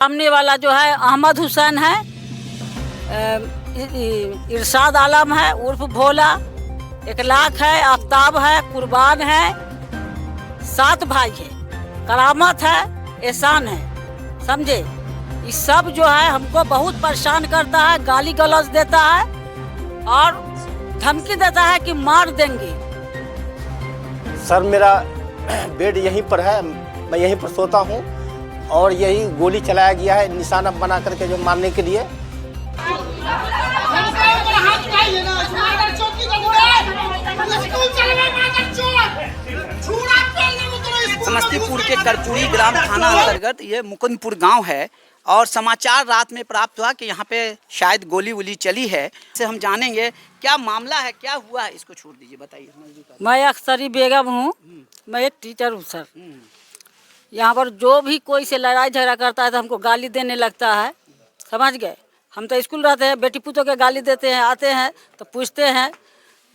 सामने वाला जो है अहमद हुसैन है, इरशाद आलम है उर्फ भोला, इकलाक है, आफ्ताब है, कुर्बान है, 7 भाई है, करामत है, एहसान है, समझे। ये सब जो है हमको बहुत परेशान करता है, गाली गलौज देता है और धमकी देता है कि मार देंगे। सर मेरा बेड यहीं पर है, मैं यहीं पर सोता हूँ और यही गोली चलाया गया है निशाना बना करके जो मारने के लिए। समस्तीपुर के करपुरी ग्राम थाना अंतर्गत ये मुकुंदपुर गांव है और समाचार रात में प्राप्त हुआ कि यहाँ पे शायद गोली वोली चली है। इससे हम जानेंगे क्या मामला है, क्या हुआ है, इसको छोड़ दीजिए, बताइए। मैं अख्तरी बेगम हूँ, मैं एक टीचर हूँ सर। यहाँ पर जो भी कोई से लड़ाई झगड़ा करता है तो हमको गाली देने लगता है, समझ गए। हम तो स्कूल रहते हैं, बेटी पुतों के गाली देते हैं, आते हैं तो पूछते हैं।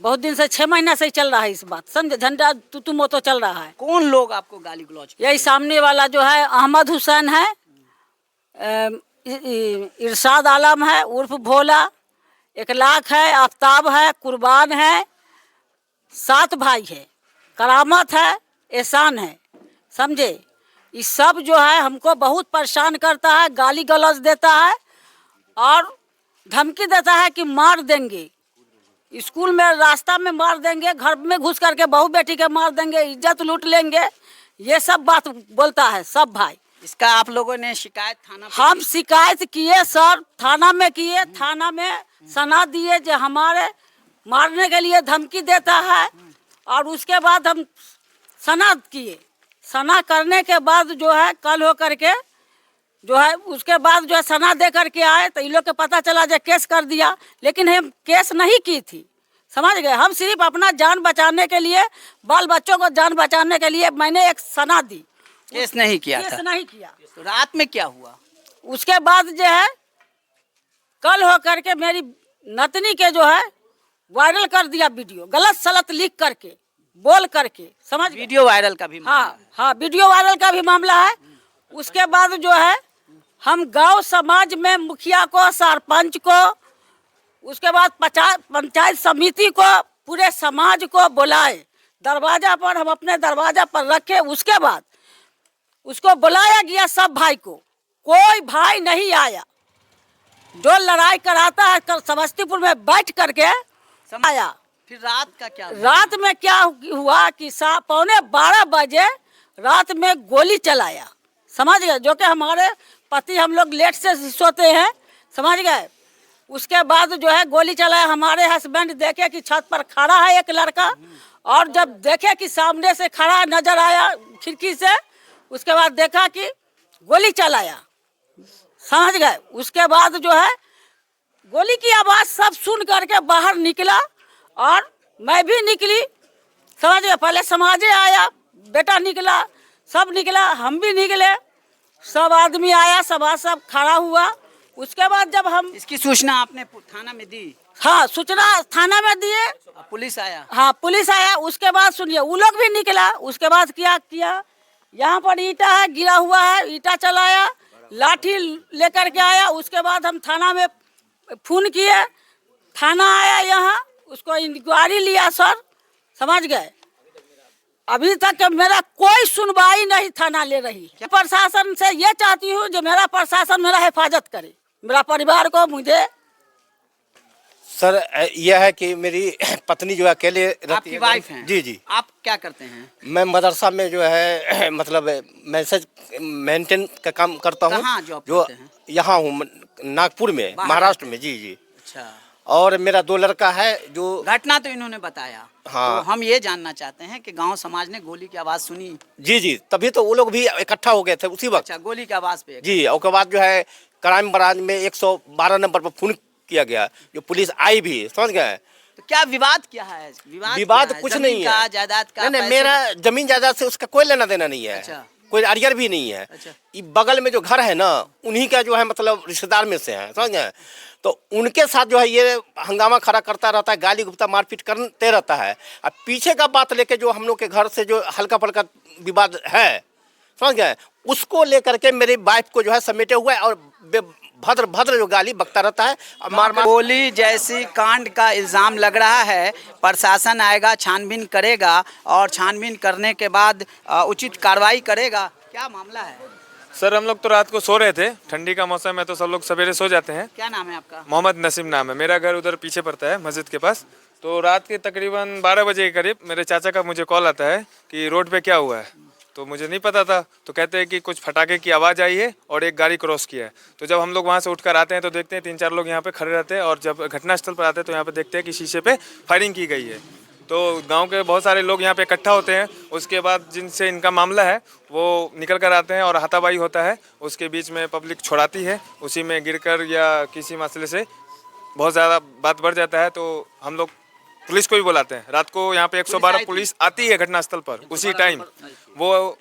बहुत दिन से 6 महीना से ही चल रहा है इस बात, समझे। झंडा तू मोतो चल रहा है। कौन लोग आपको गाली गलौज? यही सामने वाला जो है अहमद हुसैन है, इरशाद आलम है उर्फ भोला, इकलाक है, आफ्ताब है, कुर्बान है, 7 भाई है, करामत है, एहसान है, समझे। ये सब जो है हमको बहुत परेशान करता है, गाली गलौज देता है और धमकी देता है कि मार देंगे, स्कूल में रास्ता में मार देंगे, घर में घुस करके बहू बेटी के मार देंगे, इज्जत लूट लेंगे, ये सब बात बोलता है सब भाई। इसका आप लोगों ने शिकायत थाना पे? हम शिकायत किए सर, थाना में किए, थाना में सना दिए जो हमारे मारने के लिए धमकी देता है। और उसके बाद हम सना किए, सना करने के बाद जो है कल हो करके जो है उसके बाद जो है सना दे करके आए तो इन लोग के पता चला जो केस कर दिया, लेकिन हम केस नहीं की थी, समझ गए। हम सिर्फ अपना जान बचाने के लिए, बाल बच्चों को जान बचाने के लिए मैंने एक सना दी, केस नहीं किया था। केस नहीं किया। तो रात में क्या हुआ? उसके बाद जो है कल हो करके मेरी नतनी के जो है वायरल कर दिया वीडियो, गलत सलत लिख करके बोल करके, समझ। वीडियो वायरल का भी हाँ, वीडियो वायरल का भी मामला है। उसके बाद जो है हम गांव समाज में मुखिया को, सरपंच को, उसके बाद पंचायत समिति को, पूरे समाज को बुलाए, दरवाजा पर हम अपने दरवाजा पर रखे। उसके बाद उसको बुलाया गया सब भाई को, कोई भाई नहीं आया। जो लड़ाई कराता है समस्तीपुर में बैठ करके आया। फिर रात का क्या हुआ? रात में क्या हुआ कि 12:15 बजे रात में गोली चलाया, समझ गए। जो कि हमारे पति, हम लोग लेट से सोते हैं, समझ गए। उसके बाद जो है गोली चलाया, हमारे हस्बैंड देखे कि छत पर खड़ा है एक लड़का, और जब देखे कि सामने से खड़ा नजर आया खिड़की से, उसके बाद देखा कि गोली चलाया, समझ गए। उसके बाद जो है गोली की आवाज़ सब सुन करके बाहर निकला और मैं भी निकली, समझ गए। पहले समाजे आया, बेटा निकला, सब निकला, हम भी निकले, सब आदमी आया, सब खड़ा हुआ। उसके बाद जब हम इसकी सूचना आपने थाना में दी? हाँ, सूचना थाना में दिए। पुलिस आया? हाँ, पुलिस आया। उसके बाद सुनिए, वो लोग भी निकला। उसके बाद क्या किया, यहाँ पर ईटा है, गिरा हुआ है, ईटा चलाया, लाठी लेकर के आया। उसके बाद हम थाना में फोन किए, थाना आया यहाँ, उसको इंक्वायरी लिया सर, समझ गए। अभी तक मेरा कोई सुनवाई नहीं थाना ले रही है। प्रशासन से ये चाहती हूँ जो मेरा प्रशासन मेरा हिफाजत करे, मेरा परिवार को, मुझे। सर यह है कि मेरी पत्नी जो है अकेले रहती है। आपकी वाइफ हैं? जी जी। आप क्या करते हैं? मैं मदरसा में जो है मतलब मैसेज मेंटेन का काम करता हूँ। कहाँ जॉब जो करते हैं? यहाँ हूँ नागपुर में, महाराष्ट्र में। जी जी। अच्छा। और मेरा 2 लड़का है जो। घटना तो इन्होंने बताया। हाँ। तो हम ये जानना चाहते हैं कि गांव समाज ने गोली की आवाज सुनी? जी जी, तभी तो वो लोग भी इकट्ठा हो गए थे उसी वक्त। अच्छा, गोली की आवाज पे? जी। और उसके बाद जो है क्राइम ब्रांच में 112 नंबर पर फोन किया गया, जो पुलिस आई भी, समझ गए। तो क्या विवाद क्या है? विवाद कुछ नहीं है, जायदाद का? नहीं, मेरा जमीन जायदाद से उसका कोई लेना देना नहीं है। अच्छा। कोई अरियर भी नहीं है। अच्छा। ये बगल में जो घर है ना, उन्हीं का जो है मतलब रिश्तेदार में से है, समझ गए। तो उनके साथ जो है ये हंगामा खड़ा करता रहता है, गाली गुप्ता मारपीट करते रहता है। अब पीछे का बात लेके जो हम लोग के घर से जो हल्का फुल्का विवाद है, समझ गए, उसको लेकर के मेरी वाइफ को जो है समेटे हुआ है और भद्र भद्र जो गाली बकता रहता है, मार मार। गोली जैसी कांड का इल्ज़ाम लग रहा है। प्रशासन आएगा, छानबीन करेगा और छानबीन करने के बाद उचित कार्रवाई करेगा। क्या मामला है सर? हम लोग तो रात को सो रहे थे, ठंडी का मौसम है तो सब लोग सवेरे सो जाते हैं। क्या नाम है आपका? मोहम्मद नसीम नाम है। मेरा घर उधर पीछे पड़ता है मस्जिद के पास। तो रात के तकरीबन 12 बजे के करीब मेरे चाचा का मुझे कॉल आता है कि रोड पे क्या हुआ है। तो मुझे नहीं पता था, तो कहते हैं कि कुछ फटाके की आवाज़ आई है और एक गाड़ी क्रॉस किया है। तो जब हम लोग वहाँ से उठकर आते हैं तो देखते हैं 3-4 लोग यहाँ पे खड़े रहते हैं, और जब घटनास्थल पर आते हैं तो यहाँ पे देखते हैं कि शीशे पे फायरिंग की गई है। तो गांव के बहुत सारे लोग यहाँ पे इकट्ठा होते हैं। उसके बाद जिनसे इनका मामला है वो निकल कर आते हैं और हाथापाई होता है। उसके बीच में पब्लिक छोड़ाती है, उसी में गिरकर या किसी मसले से बहुत ज़्यादा बात बढ़ जाता है। तो हम लोग पुलिस को भी बुलाते हैं। रात को यहाँ पे 112 पुलिस आती है घटनास्थल पर। उसी टाइम वो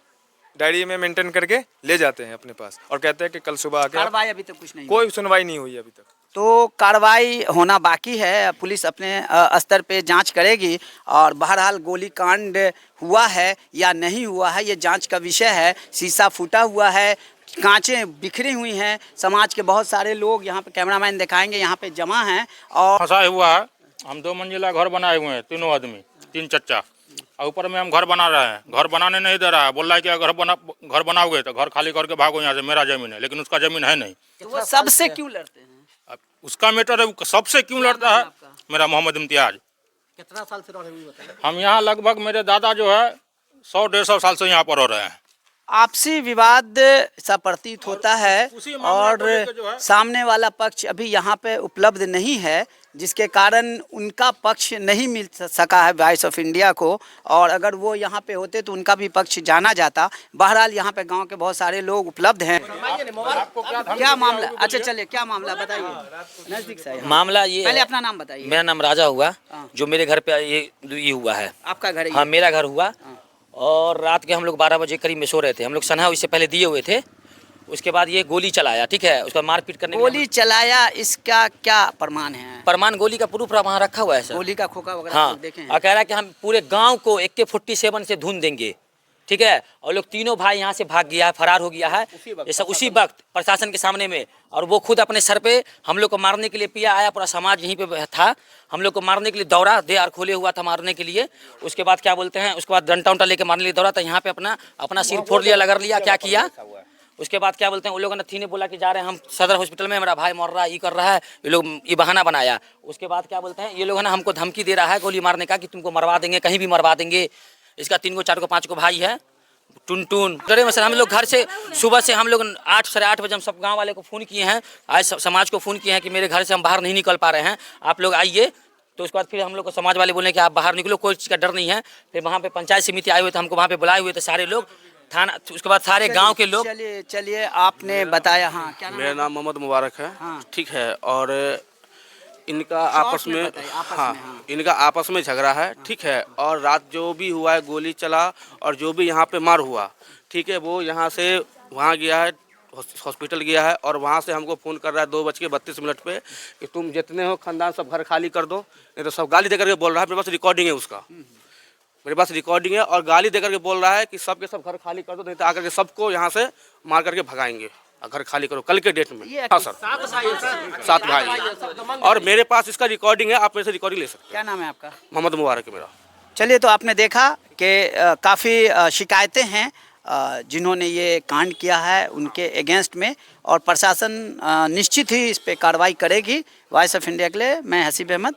डायरी में मेंटेन करके ले जाते हैं अपने पास और कहते हैं कि कल सुबह आके। कार्रवाई अभी तक कुछ नहीं, कोई सुनवाई नहीं हुई अभी तक। तो कार्रवाई होना बाकी है। पुलिस अपने स्तर पे जांच करेगी और बहरहाल गोलीकांड हुआ है या नहीं हुआ है ये जांच का विषय है। शीशा फूटा हुआ है, कांचें बिखरी हुई हैं। समाज के बहुत सारे लोग यहाँ पे, कैमरामैन दिखाएंगे, यहाँ पे जमा हैं और फंसा हुआ है। हम 2 मंजिला घर बनाए हुए हैं, तीनों आदमी, 3 चच्चा, और ऊपर में हम घर बना रहे हैं। घर बनाने नहीं दे रहा है, बोल रहा है कि अगर घर बनाओगे तो घर खाली करके भागो यहाँ से, मेरा जमीन है। लेकिन उसका जमीन है नहीं। तो वो सबसे क्यों लड़ते हैं? अब उसका मैटर है, वो सबसे क्यों लड़ता है? मेरा मोहम्मद इम्तियाज। कितना साल से रह रहे हैं बताइए? हम यहाँ लगभग, मेरे दादा जो है 100-150 साल से यहाँ पर रह रहे हैं। आपसी विवाद सा प्रतीत होता है और सामने वाला पक्ष अभी यहाँ पे उपलब्ध नहीं है, जिसके कारण उनका पक्ष नहीं मिल सका है वॉइस ऑफ इंडिया को। और अगर वो यहाँ पे होते तो उनका भी पक्ष जाना जाता। बहरहाल यहाँ पे गांव के बहुत सारे लोग उपलब्ध हैं। क्या मामला? अच्छा चलिए, क्या मामला बताइए नजदीक से। मामला ये पहले अपना नाम बताइए। मेरा नाम राजा हुआ, जो मेरे घर पे ये हुआ है। आपका घर? हाँ, मेरा घर हुआ। और रात के हम लोग 12 बजे करीब में सो रहे थे। हम लोग सन्हा इससे पहले दिए हुए थे। उसके बाद ये गोली चलाया, ठीक है, उसका मारपीट करने। गोली चलाया, इसका क्या प्रमाण है? प्रमाण गोली का प्रूफ वहाँ रखा हुआ है सर। गोली का खोखा वगैरह हाँ, देखें। और कह रहा है कि हम पूरे गांव को AK-47 से धुन देंगे, ठीक है। और लोग तीनों भाई यहाँ से भाग गया है, फरार हो गया है ये सब उसी वक्त प्रशासन के सामने में। और वो खुद अपने सर पे हम लोग को मारने के लिए पिया आया, पूरा समाज यहीं पे था, हम लोग को मारने के लिए दौड़ा, दे खोले हुआ था मारने के लिए। उसके बाद क्या बोलते हैं, उसके बाद डंटा उंटा लेके मारने के लिए दौड़ा, तो यहाँ पे अपना सिर फोड़ लिया, लगा लिया, क्या किया। उसके बाद क्या बोलते हैं, उन लोगों ने थी बोला कि जा रहे हैं हम सदर हॉस्पिटल में, मेरा भाई मर रहा है, ये कर रहा है, ये लोग ये बहाना बनाया। उसके बाद क्या बोलते हैं, ये लोग है ना हमको धमकी दे रहा है गोली मारने का, कि तुमको मरवा देंगे, कहीं भी मरवा देंगे। इसका 3 को 4 को 5 को भाई है, टुन डरे में सर। हम लोग घर से सुबह से हम लोग 8 साढ़े 8 बजे हम सब गांव वाले को फ़ोन किए हैं, आज समाज को फ़ोन किए हैं कि मेरे घर से हम बाहर नहीं निकल पा रहे हैं, आप लोग आइए। तो उसके बाद फिर हम लोग को समाज वाले बोले कि आप बाहर निकलो, कोई चीज़ का डर नहीं है। फिर वहाँ पे पंचायत समिति आए हुए थे, हमको वहाँ पे बुलाए हुए थे सारे लोग, थाना। उसके बाद सारे गांव के लोग। चलिए आपने बताया। हाँ, क्या नाम? मेरा नाम मोहम्मद मुबारक है। हाँ। ठीक है। और इनका आपस में इनका आपस में झगड़ा है, ठीक है। और रात जो भी हुआ है, गोली चला और जो भी यहाँ पे मार हुआ, ठीक है, वो यहाँ से वहाँ गया है, हॉस्पिटल गया है। और वहाँ से हमको फ़ोन कर रहा है 2:32 पे कि तुम जितने हो खानदान सब घर खाली कर दो, नहीं तो सब गाली दे करके बोल रहा है। मेरे पास रिकॉर्डिंग है उसका, मेरे पास रिकॉर्डिंग है। और गाली दे करके बोल रहा है कि सब के सब घर खाली कर दो, नहीं तो आकर के सबको यहाँ से मार करके भगाएंगे, घर खाली करो कल के डेट में। हाँ सर, 7 भाई। और मेरे पास इसका रिकॉर्डिंग है, आप मेरे से रिकॉर्डिंग ले सकते हैं। क्या नाम है आपका? मोहम्मद मुबारक है मेरा। चलिए, तो आपने देखा कि काफ़ी शिकायतें हैं जिन्होंने ये कांड किया है उनके अगेंस्ट में, और प्रशासन निश्चित ही इस पे कार्रवाई करेगी। वॉइस ऑफ इंडिया के लिए मैं हसीब अहमद।